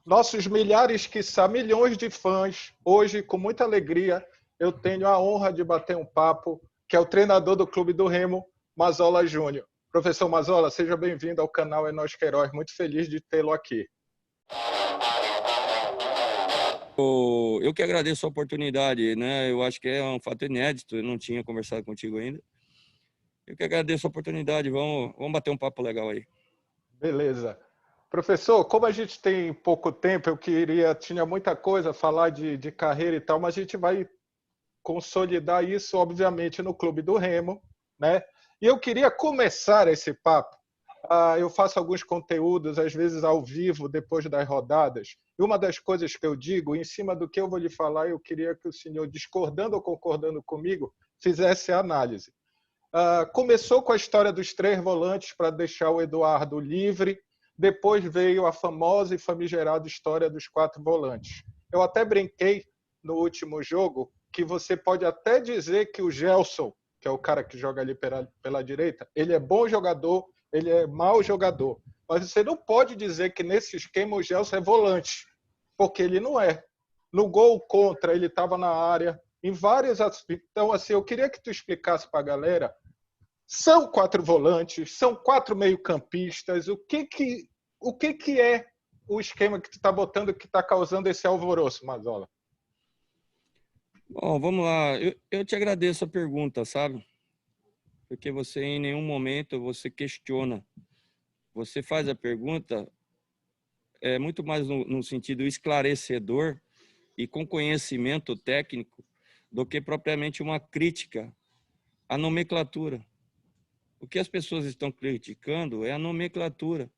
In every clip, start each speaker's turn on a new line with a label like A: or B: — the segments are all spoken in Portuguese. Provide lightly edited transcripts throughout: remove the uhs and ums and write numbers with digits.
A: nossos milhares, quiçá milhões de fãs, hoje, com muita alegria, eu tenho a honra de bater um papo, que é o treinador do Clube do Remo, Mazola Júnior. Professor Mazola, seja bem-vindo ao canal É Nós Queiroz, muito feliz de tê-lo aqui.
B: Eu que agradeço a oportunidade, né? Eu acho que é um fato inédito, eu não tinha conversado contigo ainda. Eu que agradeço a oportunidade, vamos bater um papo legal aí.
A: Beleza. Professor, como a gente tem pouco tempo, tinha muita coisa a falar de carreira e tal, mas a gente vai consolidar isso, obviamente, no Clube do Remo, né? E eu queria começar esse papo. Eu faço alguns conteúdos, às vezes ao vivo, depois das rodadas. E uma das coisas que eu digo, em cima do que eu vou lhe falar, eu queria que o senhor, discordando ou concordando comigo, fizesse a análise. Começou com a história dos 3 volantes para deixar o Eduardo livre. Depois veio a famosa e famigerada história dos 4 volantes. Eu até brinquei no último jogo que você pode até dizer que o Gelson, que é o cara que joga ali pela direita, ele é bom jogador, ele é mau jogador. Mas você não pode dizer que nesse esquema o Gelson é volante, porque ele não é. No gol contra, ele estava na área, em várias. Então, assim, eu queria que tu explicasse para a galera. São 4 volantes, são 4 meio-campistas. O que é o esquema que tu está botando que está causando esse alvoroço, Mazola?
B: Bom, vamos lá. Eu te agradeço a pergunta, sabe? Porque você em nenhum momento você questiona. Você faz a pergunta muito mais no sentido esclarecedor e com conhecimento técnico do que propriamente uma crítica à nomenclatura. O que as pessoas estão criticando é a nomenclatura.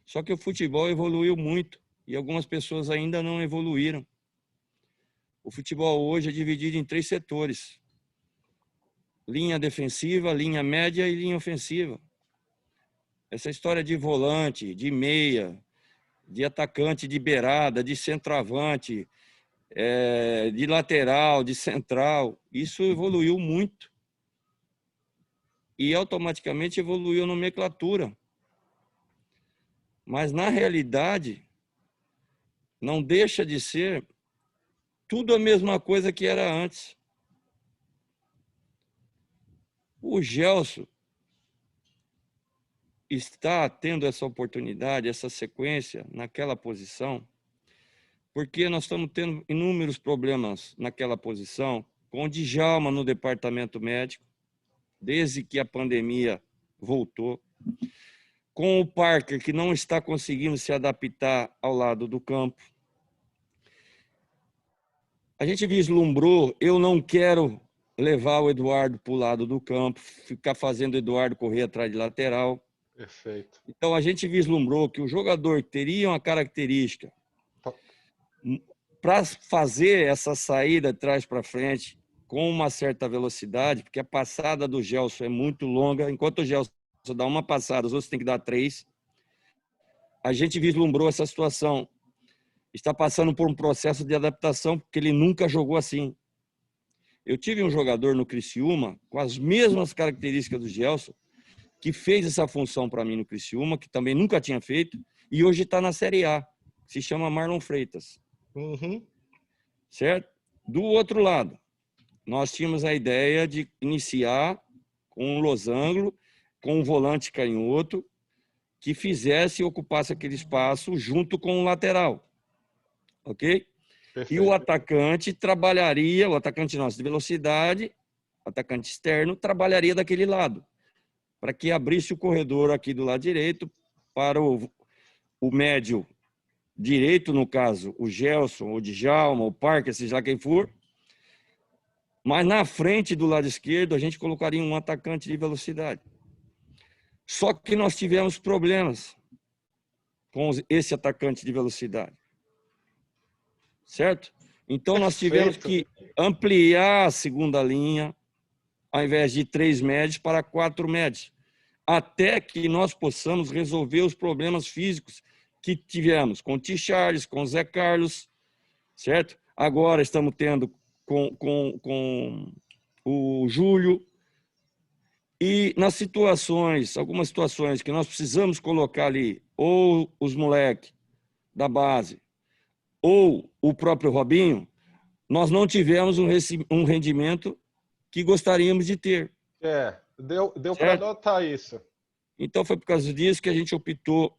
B: Só que o futebol evoluiu muito e algumas pessoas ainda não evoluíram. O futebol hoje é dividido em 3 setores: linha defensiva, linha média e linha ofensiva. Essa história de volante, de meia, de atacante de beirada, de centroavante, de lateral, de central, isso evoluiu muito. E automaticamente evoluiu a nomenclatura. Mas, na realidade, não deixa de ser tudo a mesma coisa que era antes. O Gelson está tendo essa oportunidade, essa sequência naquela posição, porque nós estamos tendo inúmeros problemas naquela posição, com o Djalma no departamento médico, desde que a pandemia voltou, com o Parker, que não está conseguindo se adaptar ao lado do campo. A gente vislumbrou, eu não quero levar o Eduardo para o lado do campo, ficar fazendo o Eduardo correr atrás de lateral.
A: Perfeito.
B: Então, a gente vislumbrou que o jogador teria uma característica para fazer essa saída de trás para frente com uma certa velocidade, porque a passada do Gelson é muito longa. Enquanto o Gelson dá uma passada, os outros têm que dar 3. A gente vislumbrou essa situação. Está passando por um processo de adaptação, porque ele nunca jogou assim. Eu tive um jogador no Criciúma com as mesmas características do Gelson, que fez essa função para mim no Criciúma, que também nunca tinha feito, e hoje está na Série A. Se chama Marlon Freitas.
A: Uhum.
B: Certo? Do outro lado, nós tínhamos a ideia de iniciar com um losango, com um volante canhoto, que fizesse e ocupasse aquele espaço junto com o lateral. Ok?
A: Perfeito.
B: E o atacante trabalharia, o atacante nosso de velocidade, o atacante externo, trabalharia daquele lado, para que abrisse o corredor aqui do lado direito para o médio direito, no caso, o Gelson, o Djalma, o Parker, seja lá quem for. Mas na frente do lado esquerdo, a gente colocaria um atacante de velocidade. Só que nós tivemos problemas com esse atacante de velocidade. Certo? Então, nós tivemos que ampliar a segunda linha, ao invés de 3 médios, para 4 médios, até que nós possamos resolver os problemas físicos que tivemos com o T. Charles, com o Zé Carlos, certo? Agora estamos tendo com o Júlio. E nas situações, algumas situações que nós precisamos colocar ali, ou os moleques da base ou o próprio Robinho, nós não tivemos um rendimento que gostaríamos de ter.
A: Deu para notar isso.
B: Então foi por causa disso que a gente optou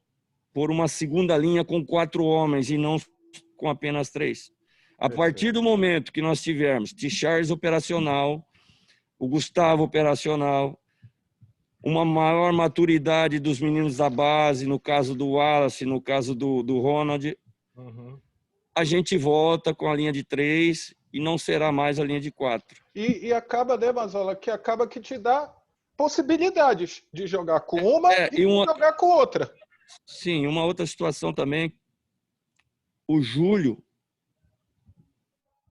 B: por uma segunda linha com 4 homens e não com apenas 3. A partir do momento que nós tivermos T-Charles operacional, o Gustavo operacional, uma maior maturidade dos meninos da base, no caso do Wallace, no caso do Ronald, a gente volta com a linha de 3 e não será mais a linha de 4.
A: E acaba, né, Mazola, que acaba que te dá possibilidades de jogar com uma e jogar com outra.
B: Sim, uma outra situação também, o Júlio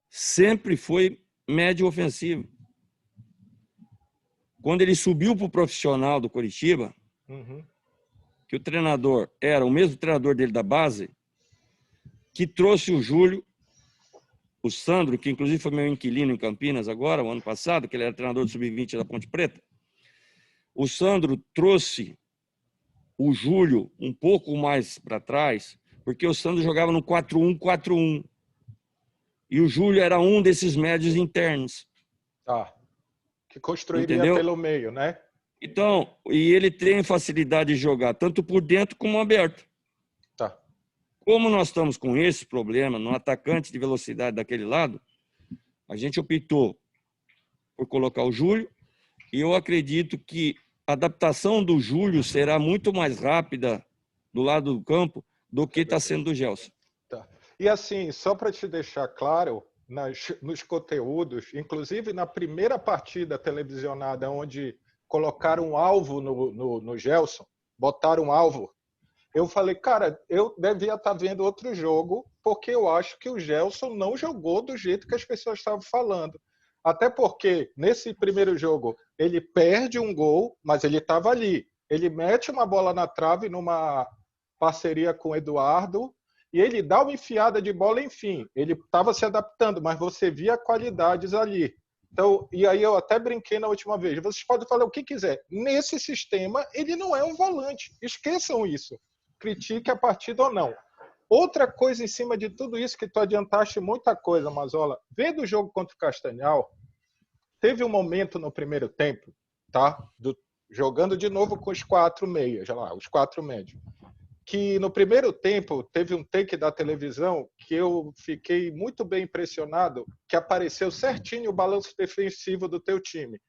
B: sempre foi médio ofensivo. Quando ele subiu para o profissional do Coritiba, que o treinador era o mesmo treinador dele da base, que trouxe o Júlio, o Sandro, que inclusive foi meu inquilino em Campinas agora, o ano passado, que ele era treinador do Sub-20 da Ponte Preta. O Sandro trouxe o Júlio um pouco mais para trás, porque o Sandro jogava no 4-1-4-1. E o Júlio era um desses médios internos.
A: Que construiria
B: entendeu?
A: Pelo meio, né?
B: Então, e ele tem facilidade de jogar tanto por dentro como aberto. Como nós estamos com esse problema no atacante de velocidade daquele lado, a gente optou por colocar o Júlio, e eu acredito que a adaptação do Júlio será muito mais rápida do lado do campo do que está sendo do Gelson.
A: E assim, só para te deixar claro, nos conteúdos, inclusive na primeira partida televisionada, onde colocaram um alvo no Gelson, botaram um alvo, eu falei, cara, eu devia estar vendo outro jogo, porque eu acho que o Gelson não jogou do jeito que as pessoas estavam falando. Até porque, nesse primeiro jogo, ele perde um gol, mas ele estava ali. Ele mete uma bola na trave numa parceria com o Eduardo, e ele dá uma enfiada de bola, enfim. Ele estava se adaptando, mas você via qualidades ali. Então, e aí eu até brinquei na última vez. Vocês podem falar o que quiser. Nesse sistema, ele não é um volante. Esqueçam isso. Critique a partida ou não. Outra coisa em cima de tudo isso, que tu adiantaste muita coisa, Mazola. Vendo o jogo contra o Castanhal, teve um momento no primeiro tempo, jogando de novo com os 4 meias, os 4 médios, que no primeiro tempo teve um take da televisão que eu fiquei muito bem impressionado, que apareceu certinho o balanço defensivo do teu time.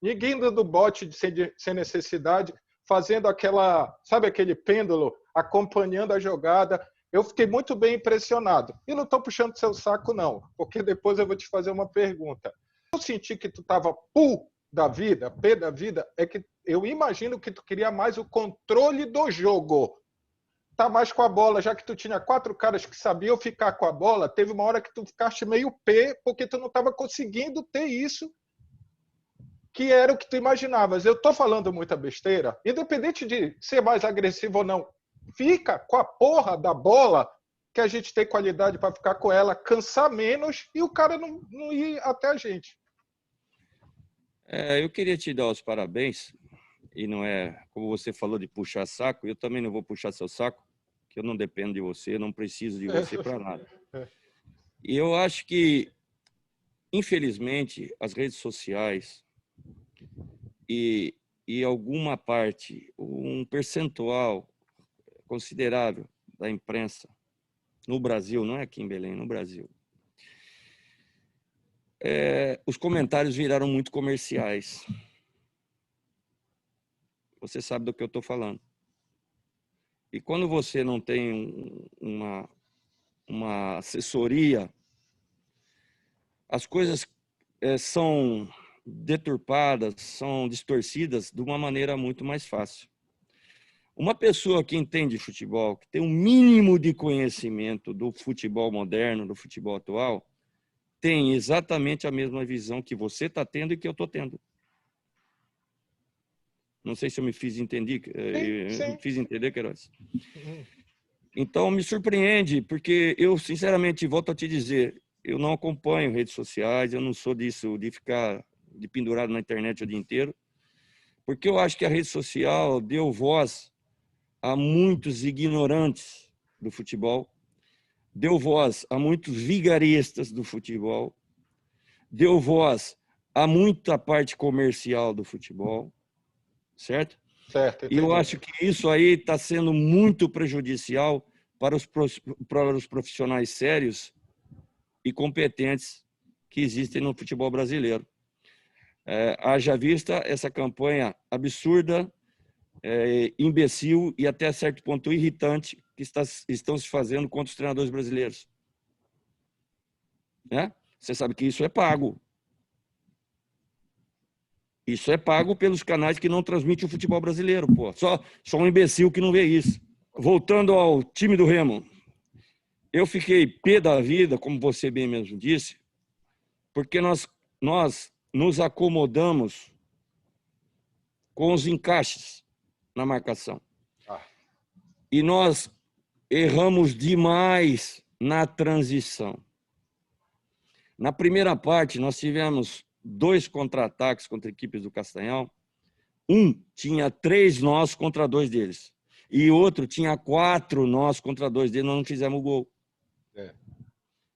A: Ninguém dando bote sem necessidade, fazendo aquele pêndulo, acompanhando a jogada. Eu fiquei muito bem impressionado. E não estou puxando seu saco, não, porque depois eu vou te fazer uma pergunta. Eu senti que tu estava pé da vida, é que eu imagino que tu queria mais o controle do jogo. Tá mais com a bola, já que tu tinha 4 caras que sabiam ficar com a bola, teve uma hora que tu ficaste meio pé, porque tu não estava conseguindo ter isso que era o que tu imaginavas. Eu tô falando muita besteira, independente de ser mais agressivo ou não. Fica com a porra da bola, que a gente tem qualidade para ficar com ela, cansar menos e o cara não ir até a gente.
B: Eu queria te dar os parabéns, e não é, como você falou, de puxar saco, eu também não vou puxar seu saco, que eu não dependo de você, eu não preciso de você para nada. E eu acho que, infelizmente, as redes sociais e alguma parte, um percentual considerável da imprensa no Brasil, não é aqui em Belém, no Brasil, os comentários viraram muito comerciais. Você sabe do que eu estou falando. E quando você não tem uma assessoria, as coisas são deturpadas, são distorcidas de uma maneira muito mais fácil. Uma pessoa que entende futebol, que tem um mínimo de conhecimento do futebol moderno, do futebol atual, tem exatamente a mesma visão que você está tendo e que eu estou tendo. Não sei se eu me fiz entender, Queiroz. Então, me surpreende, porque eu, sinceramente, volto a te dizer, eu não acompanho redes sociais, eu não sou disso, de ficar pendurado na internet o dia inteiro, porque eu acho que a rede social deu voz a muitos ignorantes do futebol deu voz a muitos vigaristas do futebol, deu voz a muita parte comercial do futebol, certo?
A: Certo,
B: E eu
A: entendi.
B: acho que isso aí está sendo muito prejudicial para os profissionais sérios e competentes que existem no futebol brasileiro. Haja vista essa campanha absurda, imbecil e até certo ponto irritante que estão se fazendo contra os treinadores brasileiros. Né? Você sabe que isso é pago. Isso é pago pelos canais que não transmitem o futebol brasileiro, pô. Só um imbecil que não vê isso. Voltando ao time do Remo, eu fiquei pé da vida, como você bem mesmo disse, porque nós nos acomodamos com os encaixes na marcação. E nós erramos demais na transição. Na primeira parte, nós tivemos 2 contra-ataques contra equipes do Castanhal. Um tinha 3 nós contra 2 deles. E outro tinha 4 nós contra 2 deles, nós não fizemos o gol.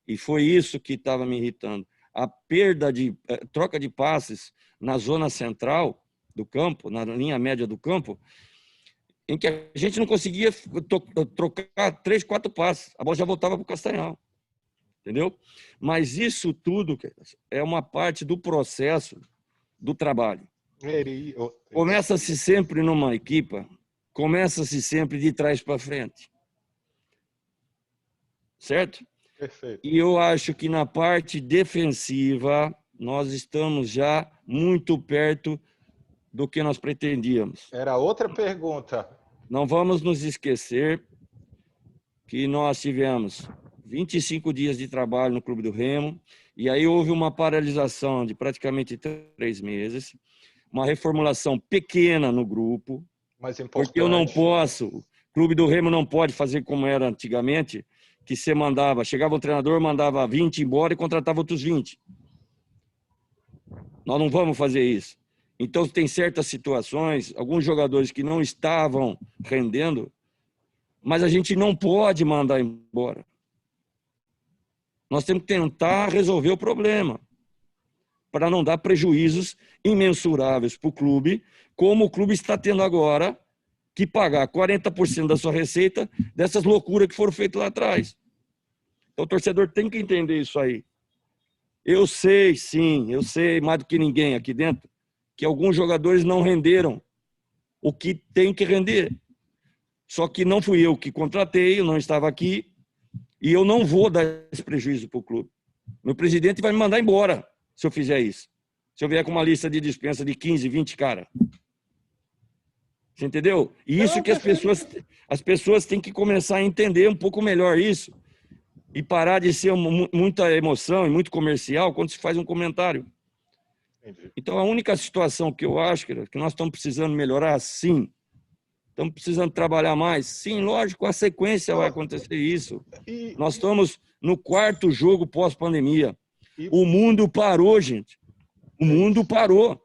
B: E foi isso que estava me irritando. A perda de troca de passes na zona central do campo, na linha média do campo, em que a gente não conseguia trocar 3, 4 passes. A bola já voltava para o Castanhal. Entendeu? Mas isso tudo é uma parte do processo do trabalho. Começa-se sempre numa equipa, começa-se sempre de trás para frente. Certo?
A: Perfeito.
B: E eu acho que na parte defensiva nós estamos já muito perto do que nós pretendíamos.
A: Era outra pergunta.
B: Não vamos nos esquecer que nós tivemos 25 dias de trabalho no Clube do Remo, e aí houve uma paralisação de praticamente 3 meses, uma reformulação pequena no grupo,
A: mais importante.
B: Porque eu não posso, o Clube do Remo não pode fazer como era antigamente, que você mandava, chegava o treinador, mandava 20 embora e contratava outros 20. Nós não vamos fazer isso. Então, tem certas situações, alguns jogadores que não estavam rendendo, mas a gente não pode mandar embora. Nós temos que tentar resolver o problema, para não dar prejuízos imensuráveis para o clube, como o clube está tendo agora, que pagar 40% da sua receita dessas loucuras que foram feitas lá atrás. Então, o torcedor tem que entender isso aí. Eu sei, sim, eu sei mais do que ninguém aqui dentro, que alguns jogadores não renderam o que tem que render. Só que não fui eu que contratei, eu não estava aqui, e eu não vou dar esse prejuízo para o clube. Meu presidente vai me mandar embora se eu fizer isso. Se eu vier com uma lista de dispensa de 15, 20 caras. Você entendeu? E isso que as pessoas têm que começar a entender um pouco melhor isso. E parar de ser muita emoção e muito comercial quando se faz um comentário.
A: Entendi.
B: Então, a única situação que eu acho que nós estamos precisando melhorar, sim. Estamos precisando trabalhar mais? Sim, lógico, a sequência vai acontecer isso. Nós estamos no 4º jogo pós-pandemia. O mundo parou, gente. O mundo parou.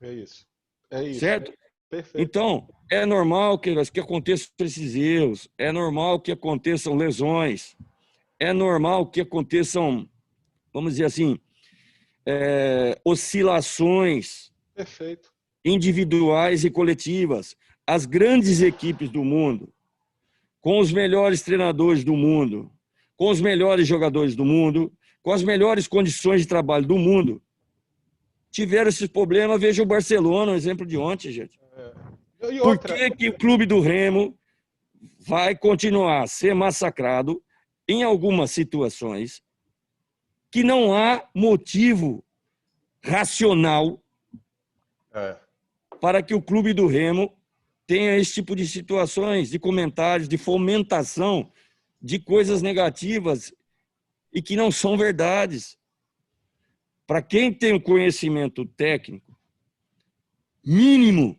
A: É isso. É isso.
B: Certo?
A: Perfeito.
B: Então, é normal que aconteçam esses erros. É normal que aconteçam lesões. É normal que aconteçam, vamos dizer assim, oscilações
A: Perfeito.
B: individuais e coletivas. As grandes equipes do mundo, com os melhores treinadores do mundo, com os melhores jogadores do mundo, com as melhores condições de trabalho do mundo, tiveram esses problemas. Veja o Barcelona, um exemplo de ontem, gente. Por que o Clube do Remo vai continuar a ser massacrado em algumas situações que não há motivo racional para que o Clube do Remo tenha esse tipo de situações, de comentários, de fomentação de coisas negativas e que não são verdades. Para quem tem o conhecimento técnico mínimo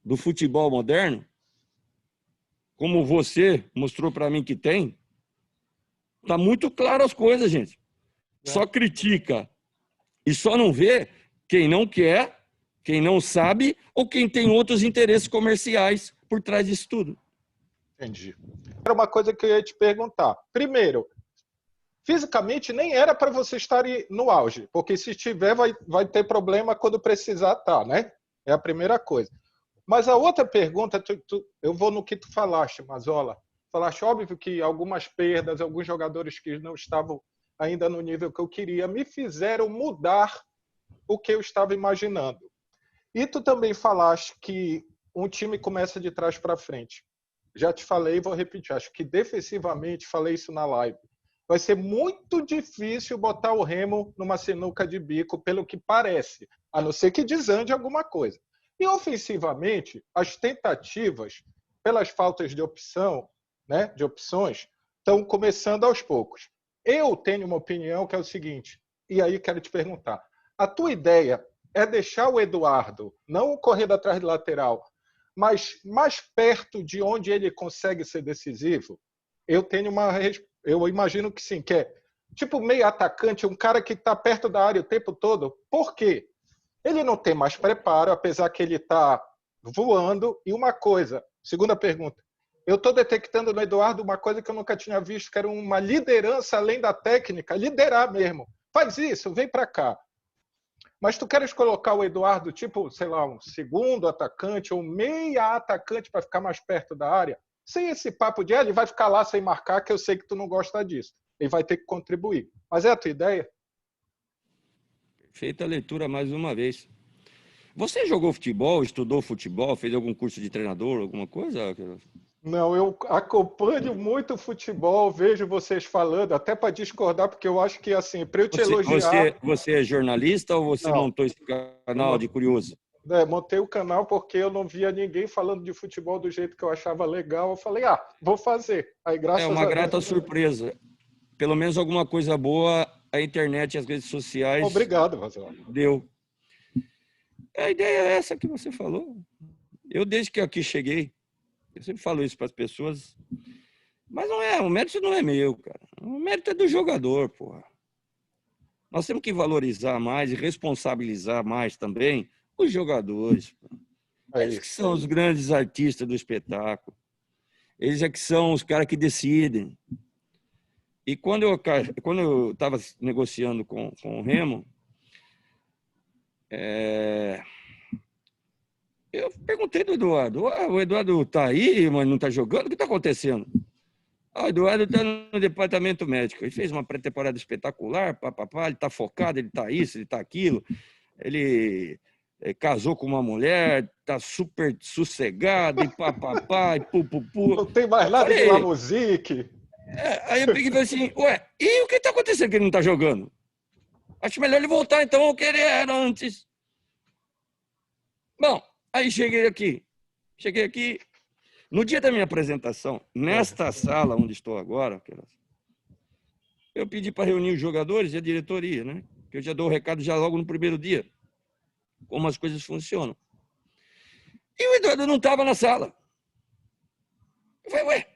B: do futebol moderno, como você mostrou para mim que tem, está muito claro as coisas, gente. Só critica e só não vê quem não quer, quem não sabe ou quem tem outros interesses comerciais por trás disso tudo.
A: Entendi. Era uma coisa que eu ia te perguntar. Primeiro, fisicamente nem era para você estar no auge, porque se tiver vai ter problema quando precisar estar, né? É a primeira coisa. Mas a outra pergunta, eu vou no que tu falaste, Mazola. Falaste, óbvio que algumas perdas, alguns jogadores que não estavam ainda no nível que eu queria, me fizeram mudar o que eu estava imaginando. E tu também falaste que um time começa de trás para frente. Já te falei e vou repetir. Acho que defensivamente, falei isso na live, vai ser muito difícil botar o Remo numa sinuca de bico, pelo que parece, a não ser que desande alguma coisa. E ofensivamente, as tentativas, pelas faltas de opção, né, de opções, estão começando aos poucos. Eu tenho uma opinião que é o seguinte, e aí quero te perguntar, a tua ideia é deixar o Eduardo não correr atrás do lateral, mas mais perto de onde ele consegue ser decisivo? Eu imagino que sim, que é tipo meio atacante, um cara que está perto da área o tempo todo. Por quê? Ele não tem mais preparo, apesar que ele está voando. E uma coisa, segunda pergunta, eu estou detectando no Eduardo uma coisa que eu nunca tinha visto, que era uma liderança além da técnica, liderar mesmo. Faz isso, vem para cá. Mas tu queres colocar o Eduardo, tipo, sei lá, um segundo atacante ou meia atacante para ficar mais perto da área? Sem esse papo de ele vai ficar lá sem marcar, que eu sei que tu não gosta disso. Ele vai ter que contribuir. Mas é a tua ideia?
B: Feita a leitura mais uma vez. Você jogou futebol, estudou futebol, fez algum curso de treinador, alguma coisa?
A: Não, eu acompanho muito futebol, vejo vocês falando, até para discordar, porque eu acho que, assim, para eu te elogiar...
B: Você é jornalista ou você
A: Não,
B: montou esse canal de curioso?
A: montei o canal porque eu não via ninguém falando de futebol do jeito que eu achava legal. Eu falei, vou fazer. Aí,
B: É
A: graças
B: uma
A: a Deus...
B: grata surpresa. Pelo menos alguma coisa boa a internet e as redes sociais
A: Obrigado, Rafael.
B: deu. A ideia é essa que você falou. Eu, desde que aqui cheguei, eu sempre falo isso para as pessoas, mas não é, o mérito não é meu, cara. O mérito é do jogador, porra. Nós temos que valorizar mais e responsabilizar mais também os jogadores.
A: É
B: Eles que
A: isso.
B: são os grandes artistas do espetáculo. Eles é que são os caras que decidem. E quando eu estava negociando com o Remo, eu perguntei do Eduardo. O Eduardo está aí, mas não está jogando? O que está acontecendo? O Eduardo está no departamento médico. Ele fez uma pré-temporada espetacular, papapá, ele está focado, ele está isso, ele está aquilo. Ele casou com uma mulher, está super sossegado, e papapá, e pupupu.
A: Não tem mais nada de La Musique.
B: Aí eu peguei e falei assim, ué, e o que está acontecendo que ele não está jogando? Acho melhor ele voltar então ao que ele era antes. Bom, aí cheguei aqui. No dia da minha apresentação, nesta sala onde estou agora, eu pedi para reunir os jogadores e a diretoria, né? Que eu já dou o recado já logo no primeiro dia, como as coisas funcionam. E o Eduardo não estava na sala. Eu falei, ué,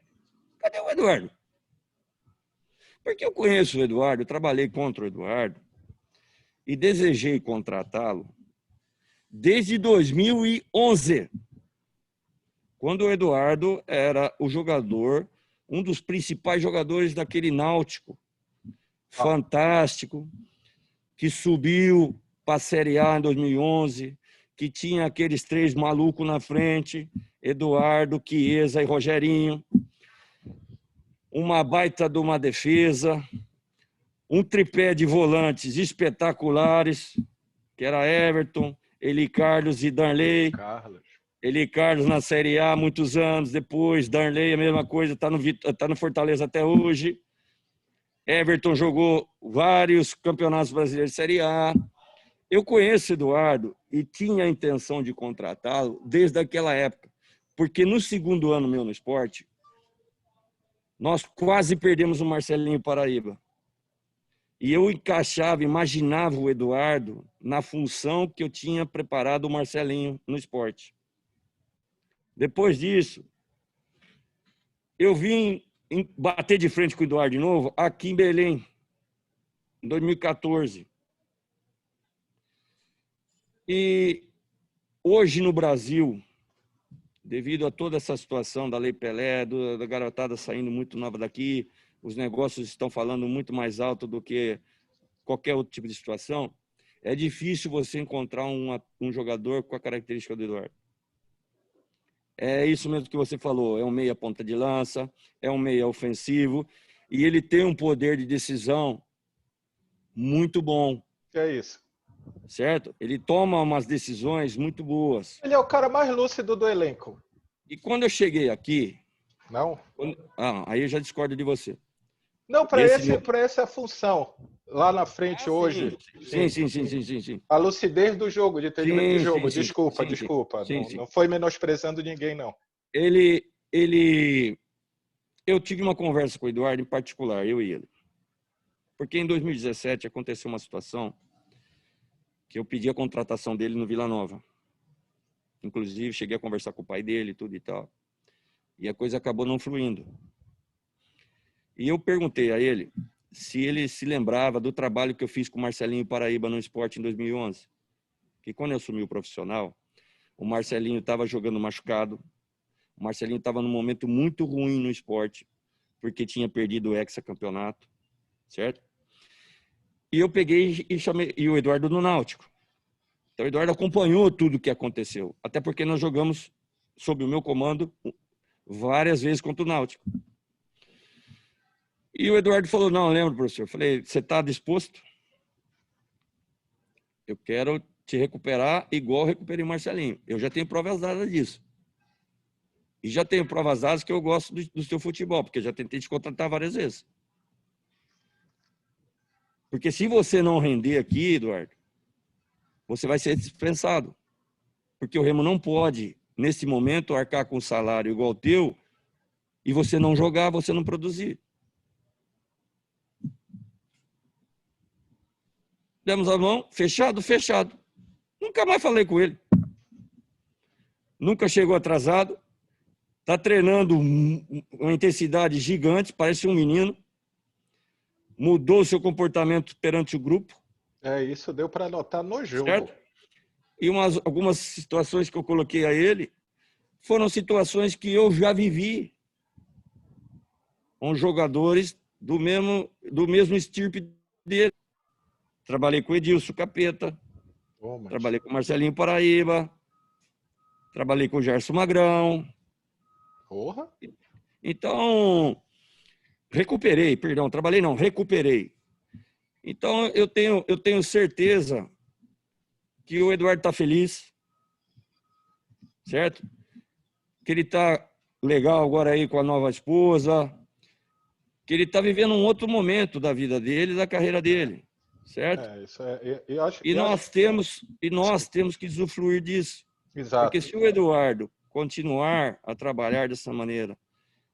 B: cadê o Eduardo? Porque eu conheço o Eduardo, trabalhei contra o Eduardo e desejei contratá-lo desde 2011, quando o Eduardo era o jogador, um dos principais jogadores daquele Náutico fantástico, que subiu para a Série A em 2011, que tinha aqueles três malucos na frente, Eduardo, Chiesa e Rogerinho, uma baita de uma defesa, um tripé de volantes espetaculares, que era Everton, Eli Carlos e Darley. Eli Carlos na Série A muitos anos depois, Darley a mesma coisa, está no Fortaleza até hoje. Everton jogou vários campeonatos brasileiros de Série A. Eu conheço o Eduardo e tinha a intenção de contratá-lo desde aquela época, porque no segundo ano meu no esporte, nós quase perdemos o Marcelinho Paraíba. E eu imaginava o Eduardo na função que eu tinha preparado o Marcelinho no esporte. Depois disso, eu vim bater de frente com o Eduardo de novo aqui em Belém, em 2014. E hoje no Brasil, devido a toda essa situação da Lei Pelé, da garotada saindo muito nova daqui, os negócios estão falando muito mais alto do que qualquer outro tipo de situação, é difícil você encontrar um jogador com a característica do Eduardo. É isso mesmo que você falou, é um meia ponta de lança, é um meia ofensivo, e ele tem um poder de decisão muito bom.
A: É isso.
B: Certo? Ele toma umas decisões muito boas.
A: Ele é o cara mais lúcido do elenco.
B: E quando eu cheguei aqui...
A: Não?
B: Aí eu já discordo de você.
A: Não, para essa a função. Lá na frente hoje.
B: Sim.
A: A lucidez do jogo, de entendimento de jogo. Desculpa. Não foi menosprezando ninguém, não.
B: Eu tive uma conversa com o Eduardo em particular, eu e ele. Porque em 2017 aconteceu uma situação que eu pedi a contratação dele no Vila Nova. Inclusive, cheguei a conversar com o pai dele, tudo e tal. E a coisa acabou não fluindo. E eu perguntei a ele se ele se lembrava do trabalho que eu fiz com o Marcelinho Paraíba no esporte em 2011. Que quando eu assumi o profissional, o Marcelinho estava jogando machucado. O Marcelinho estava num momento muito ruim no esporte, porque tinha perdido o hexacampeonato, certo? E eu peguei e chamei o Eduardo no Náutico. Então o Eduardo acompanhou tudo o que aconteceu, até porque nós jogamos sob o meu comando várias vezes contra o Náutico. E o Eduardo falou, não, lembro, professor. Eu falei, você está disposto? Eu quero te recuperar igual eu recuperei o Marcelinho. Eu já tenho provas dadas disso. E já tenho provas dadas que eu gosto do seu futebol, porque eu já tentei te contratar várias vezes. Porque se você não render aqui, Eduardo, você vai ser dispensado. Porque o Remo não pode, nesse momento, arcar com um salário igual ao teu e você não jogar, você não produzir. Demos a mão, fechado. Nunca mais falei com ele. Nunca chegou atrasado. Está treinando uma intensidade gigante, parece um menino. Mudou seu comportamento perante o grupo.
A: Isso deu para notar no jogo.
B: Certo? E algumas situações que eu coloquei a ele foram situações que eu já vivi com jogadores do mesmo estirpe dele. Trabalhei com o Edilson Capeta, trabalhei com o Marcelinho Paraíba, trabalhei com o Gerson Magrão.
A: Porra!
B: Então, recuperei. Então, eu tenho certeza que o Eduardo está feliz, certo? Que ele está legal agora aí com a nova esposa, que ele está vivendo um outro momento da vida dele, da carreira dele, certo? Nós temos que usufruir disso.
A: Exato.
B: Porque se o Eduardo continuar a trabalhar dessa maneira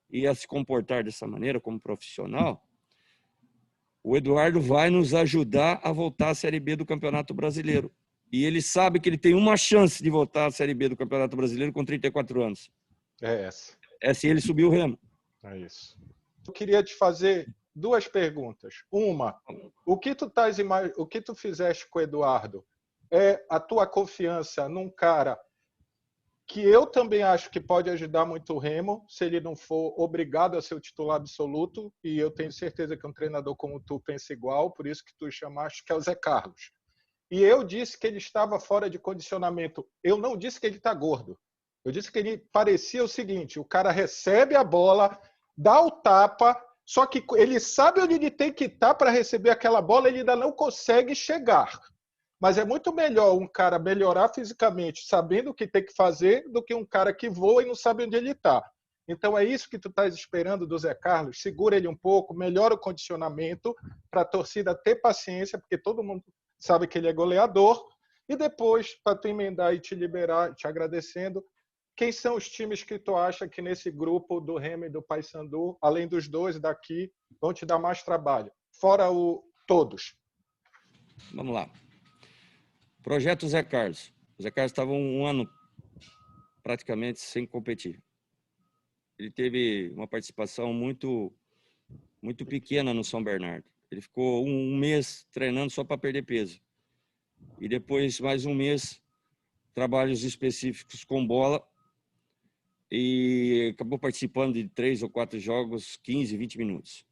B: e a se comportar dessa maneira como profissional, o Eduardo vai nos ajudar a voltar à Série B do Campeonato Brasileiro. E ele sabe que ele tem uma chance de voltar à Série B do Campeonato Brasileiro com 34 anos.
A: É essa.
B: É se ele subir o Remo.
A: É isso. Eu queria te fazer duas perguntas. Uma, o que tu fizeste com o Eduardo é a tua confiança num cara que eu também acho que pode ajudar muito o Remo, se ele não for obrigado a ser o titular absoluto, e eu tenho certeza que um treinador como tu pensa igual, por isso que tu chamaste, que é o Zé Carlos. E eu disse que ele estava fora de condicionamento. Eu não disse que ele está gordo. Eu disse que ele parecia o seguinte, o cara recebe a bola, dá o tapa, só que ele sabe onde ele tem que estar para receber aquela bola, ele ainda não consegue chegar. Mas é muito melhor um cara melhorar fisicamente, sabendo o que tem que fazer, do que um cara que voa e não sabe onde ele está. Então é isso que tu estás esperando do Zé Carlos. Segura ele um pouco, melhora o condicionamento para a torcida ter paciência, porque todo mundo sabe que ele é goleador. E depois, para tu emendar e te liberar, te agradecendo, quem são os times que tu acha que nesse grupo do Remo e do Paysandu, além dos dois daqui, vão te dar mais trabalho? Fora todos.
B: Vamos lá. Projeto Zé Carlos. O Zé Carlos estava um ano praticamente sem competir. Ele teve uma participação muito pequena no São Bernardo. Ele ficou um mês treinando só para perder peso. E depois, mais um mês, trabalhos específicos com bola. E acabou participando de 3 ou 4 jogos, 15, 20 minutos.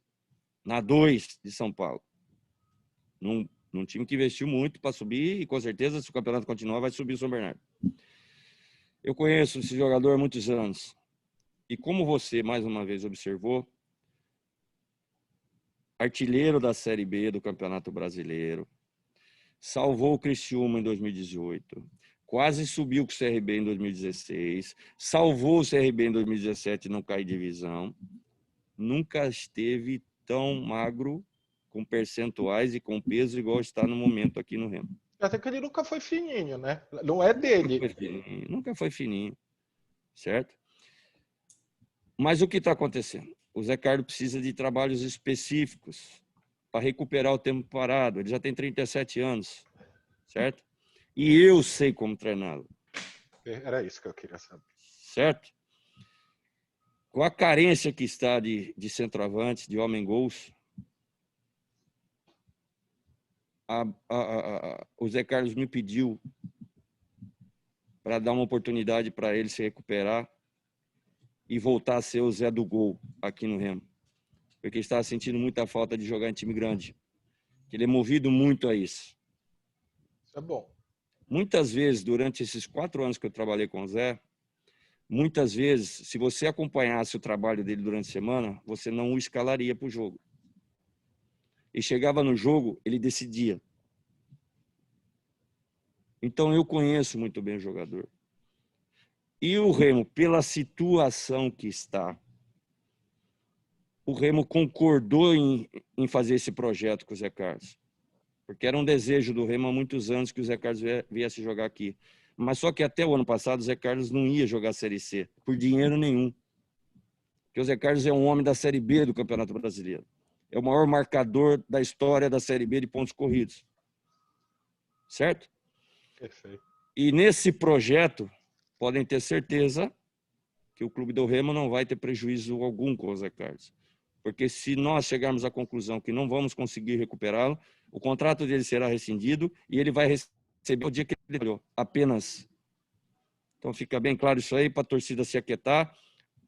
B: na 2 de São Paulo. Num time que investiu muito para subir e, com certeza, se o campeonato continuar, vai subir o São Bernardo. Eu conheço esse jogador há muitos anos. E como você, mais uma vez, observou, artilheiro da Série B do Campeonato Brasileiro, salvou o Criciúma em 2018, quase subiu com o CRB em 2016, salvou o CRB em 2017 e não caiu de divisão. Nunca esteve tão magro, com percentuais e com peso igual está no momento aqui no Remo.
A: Até que ele nunca foi fininho, né? Não é dele.
B: Nunca foi fininho, certo? Mas o que está acontecendo? O Zé Carlos precisa de trabalhos específicos para recuperar o tempo parado. Ele já tem 37 anos, certo? E eu sei como treiná-lo.
A: Era isso que eu queria saber.
B: Certo? Com a carência que está de centroavantes, de homem-gols, o Zé Carlos me pediu para dar uma oportunidade para ele se recuperar e voltar a ser o Zé do gol aqui no Remo. Porque estava sentindo muita falta de jogar em time grande. Ele é movido muito a isso.
A: Isso é bom.
B: Muitas vezes, durante esses 4 anos que eu trabalhei com o Zé, muitas vezes, se você acompanhasse o trabalho dele durante a semana, você não o escalaria para o jogo. E chegava no jogo, ele decidia. Então, eu conheço muito bem o jogador. E o Remo, pela situação que está, o Remo concordou em fazer esse projeto com o Zé Carlos. Porque era um desejo do Remo há muitos anos que o Zé Carlos viesse jogar aqui. Mas só que até o ano passado o Zé Carlos não ia jogar a Série C, por dinheiro nenhum. Porque o Zé Carlos é um homem da Série B do Campeonato Brasileiro. É o maior marcador da história da Série B de pontos corridos. Certo?
A: Perfeito.
B: E nesse projeto, podem ter certeza que o Clube do Remo não vai ter prejuízo algum com o Zé Carlos. Porque se nós chegarmos à conclusão que não vamos conseguir recuperá-lo, o contrato dele será rescindido e ele vai receber o dia que ele trabalhou, apenas. Então fica bem claro isso aí para a torcida se aquietar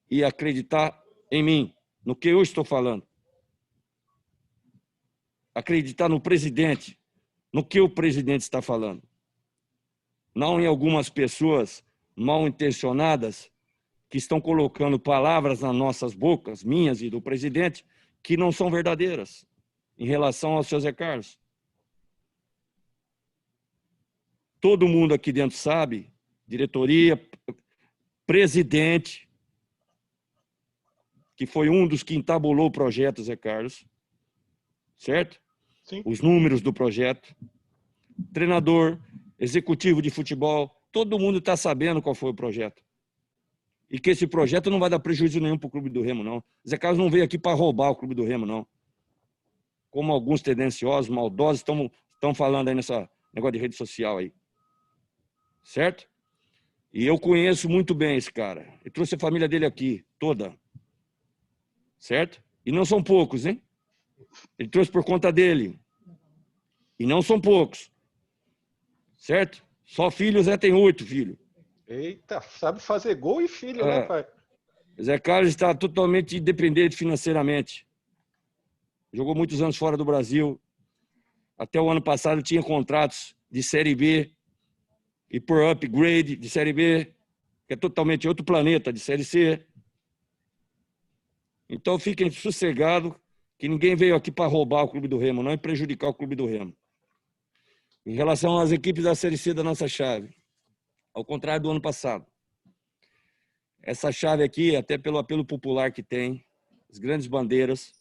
B: e acreditar em mim, no que eu estou falando. Acreditar no presidente, no que o presidente está falando. Não em algumas pessoas mal intencionadas que estão colocando palavras nas nossas bocas, minhas e do presidente, que não são verdadeiras em relação ao seu Zé Carlos. Todo mundo aqui dentro sabe, diretoria, presidente, que foi um dos que entabulou o projeto Zé Carlos, certo?
A: Sim.
B: Os números do projeto, treinador, executivo de futebol, todo mundo está sabendo qual foi o projeto. E que esse projeto não vai dar prejuízo nenhum para o Clube do Remo, não. Zé Carlos não veio aqui para roubar o Clube do Remo, não. Como alguns tendenciosos, maldosos, estão falando aí nessa negócio de rede social aí. Certo? E eu conheço muito bem esse cara. Eu trouxe a família dele aqui, toda. Certo? E não são poucos, hein? Ele trouxe por conta dele. E não são poucos. Certo? Só filho, Zé tem 8 filhos.
A: Eita, sabe fazer gol e filho, né, pai?
B: Zé Carlos está totalmente independente financeiramente. Jogou muitos anos fora do Brasil. Até o ano passado tinha contratos de Série B e por upgrade de Série B, que é totalmente outro planeta, de Série C. Então fiquem sossegados que ninguém veio aqui para roubar o Clube do Remo, não, e prejudicar o Clube do Remo. Em relação às equipes da Série C da nossa chave, ao contrário do ano passado, essa chave aqui, até pelo apelo popular que tem, as grandes bandeiras,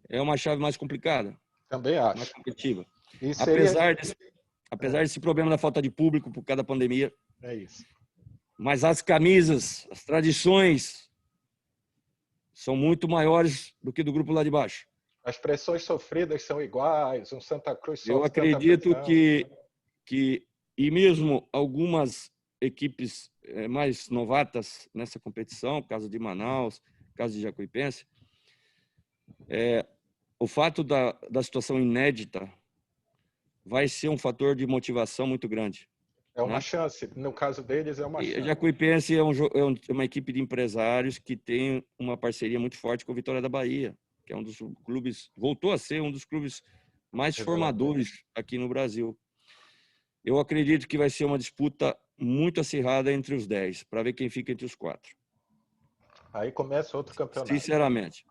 B: é uma chave mais complicada.
A: Também acho.
B: Mais competitiva.
A: E seria...
B: Apesar desse problema da falta de público por causa da pandemia.
A: É isso.
B: Mas as camisas, as tradições são muito maiores do que do grupo lá de baixo.
A: As pressões sofridas são iguais, um Santa Cruz sofre.
B: Eu acredito que e mesmo algumas equipes mais novatas nessa competição, caso de Manaus, caso de Jacuipense, o fato da situação inédita vai ser um fator de motivação muito grande.
A: É uma chance. No caso deles, é uma chance.
B: A Jacuipense é uma equipe de empresários que tem uma parceria muito forte com a Vitória da Bahia. que é um dos clubes, voltou a ser um dos clubes mais formadores aqui no Brasil. Eu acredito que vai ser uma disputa muito acirrada entre os 10, para ver quem fica entre os 4.
A: Aí começa outro campeonato.
B: Sinceramente.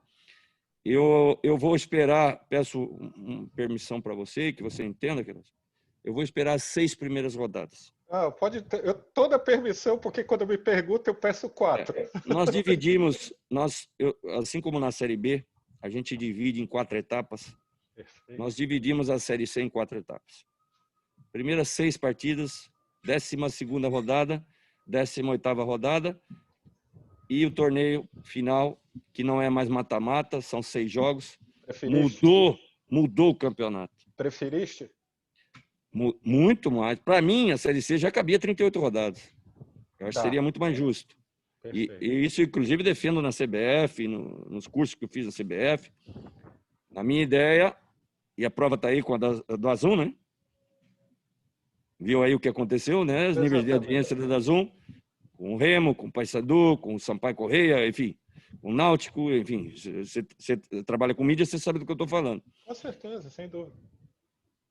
B: Eu vou esperar, peço permissão para você, que você entenda, Queiroz. Eu vou esperar as 6 primeiras rodadas.
A: Pode ter, toda permissão, porque quando me pergunta eu peço 4.
B: Nós dividimos, assim como na Série B, a gente divide em 4 etapas.
A: Perfeito.
B: Nós dividimos a Série C em 4 etapas. Primeiras 6 partidas, 12ª rodada, 18ª rodada e o torneio final, que não é mais mata-mata, são 6 jogos. Mudou o campeonato.
A: Preferiste?
B: Muito mais. Para mim, a Série C já cabia 38 rodadas. Eu acho que seria muito mais justo. E isso, inclusive, defendo na CBF, nos cursos que eu fiz na CBF. Na minha ideia, e a prova está aí com a do Azul, né? Viu aí o que aconteceu, né? Os níveis de audiência da Azul, com o Remo, com o Paysandu, com o Sampaio Correia, enfim, com o Náutico, enfim. Você trabalha com mídia, você sabe do que eu estou falando.
A: Com certeza, sem dúvida.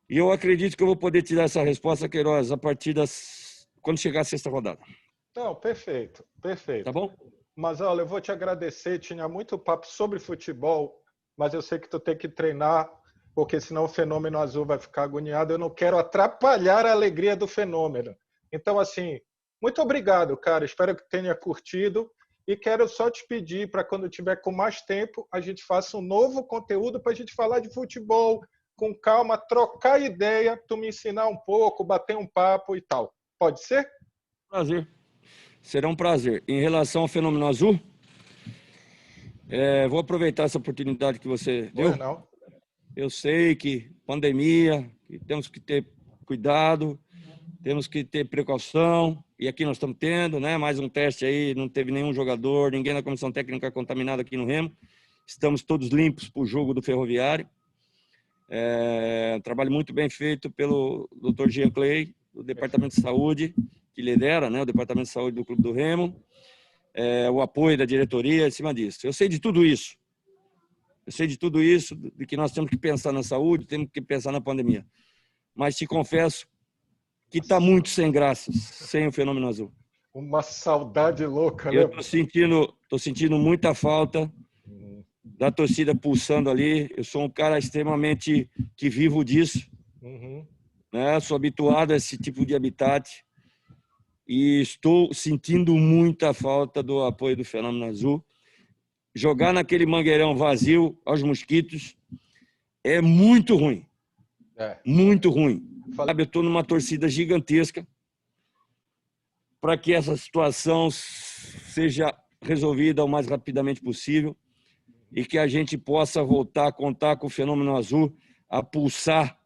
B: E eu acredito que eu vou poder te dar essa resposta, Queiroz, a partir quando chegar a 6ª rodada.
A: Não, perfeito, perfeito.
B: Tá bom?
A: Mas, olha, eu vou te agradecer. Tinha muito papo sobre futebol, mas eu sei que tu tem que treinar, porque senão o Fenômeno Azul vai ficar agoniado. Eu não quero atrapalhar a alegria do Fenômeno. Então, assim, muito obrigado, cara. Espero que tenha curtido. E quero só te pedir para quando tiver com mais tempo, a gente faça um novo conteúdo para a gente falar de futebol, com calma, trocar ideia, tu me ensinar um pouco, bater um papo e tal. Pode ser?
B: Prazer. Será um prazer. Em relação ao Fenômeno Azul, vou aproveitar essa oportunidade que você deu.
A: Não.
B: Eu sei que pandemia, que temos que ter cuidado, temos que ter precaução, e aqui nós estamos tendo, né? Mais um teste aí, não teve nenhum jogador, ninguém na comissão técnica contaminado aqui no Remo. Estamos todos limpos para o jogo do Ferroviário. Trabalho muito bem feito pelo Dr. Jean Clay, do Departamento de Saúde, que lidera, né, o Departamento de Saúde do Clube do Remo, o apoio da diretoria em cima disso. Eu sei de tudo isso. De que nós temos que pensar na saúde, temos que pensar na pandemia. Mas te confesso que está muito sem graça, sem o Fenômeno Azul.
A: Uma saudade louca, né?
B: Eu estou sentindo muita falta da torcida pulsando ali. Eu sou um cara extremamente que vivo disso. Né? Sou habituado a esse tipo de habitat e estou sentindo muita falta do apoio do Fenômeno Azul. Jogar naquele mangueirão vazio aos mosquitos é muito ruim. Muito ruim. Eu estou numa torcida gigantesca para que essa situação seja resolvida o mais rapidamente possível e que a gente possa voltar a contar com o Fenômeno Azul a pulsar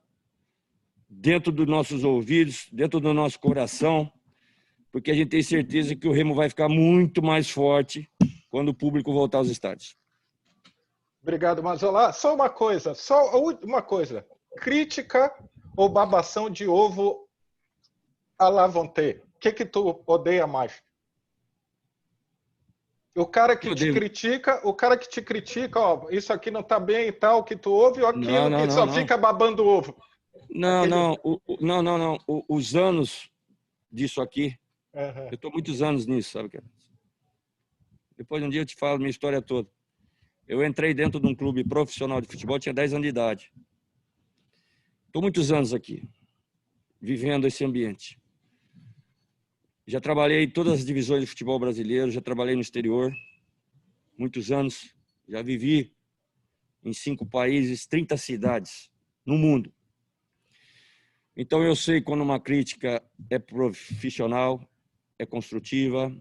B: dentro dos nossos ouvidos, dentro do nosso coração, porque a gente tem certeza que o Remo vai ficar muito mais forte quando o público voltar aos estádios.
A: Obrigado, Mazola. Só uma coisa. Crítica ou babação de ovo à la Vontae? O que tu odeia mais? O cara que te critica, ó, isso aqui não tá bem e tal, que tu ouve, ou aquilo que só fica babando ovo?
B: Não. Os anos disso aqui, eu estou muitos anos nisso, sabe, cara? Depois um dia eu te falo minha história toda. Eu entrei dentro de um clube profissional de futebol, tinha 10 anos de idade. Estou muitos anos aqui, vivendo esse ambiente. Já trabalhei em todas as divisões de futebol brasileiro, já trabalhei no exterior, muitos anos. Já vivi em 5 países, 30 cidades no mundo. Então eu sei quando uma crítica é profissional, é construtiva,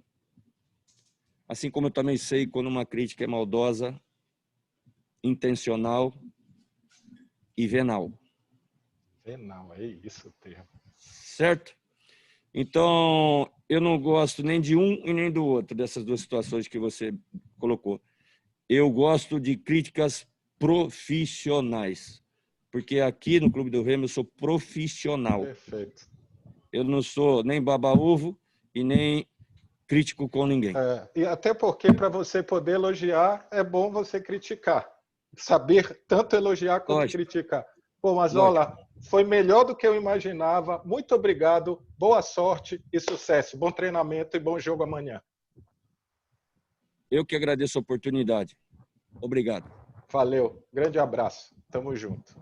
B: assim como eu também sei quando uma crítica é maldosa, intencional e venal.
A: Venal, é isso o termo.
B: Certo? Então, eu não gosto nem de um e nem do outro, dessas duas situações que você colocou. Eu gosto de críticas profissionais, porque aqui no Clube do Remo eu sou profissional.
A: Perfeito.
B: Eu não sou nem baba-ovo e nem crítico com ninguém.
A: E até porque para você poder elogiar, é bom você criticar. saber tanto elogiar quanto
B: Lógico,
A: criticar. Pô, mas
B: lógico.
A: olha, foi melhor do que eu imaginava. Muito obrigado, boa sorte e sucesso. Bom treinamento e bom jogo amanhã.
B: Eu que agradeço a oportunidade. Obrigado.
A: Valeu, grande abraço. Tamo junto.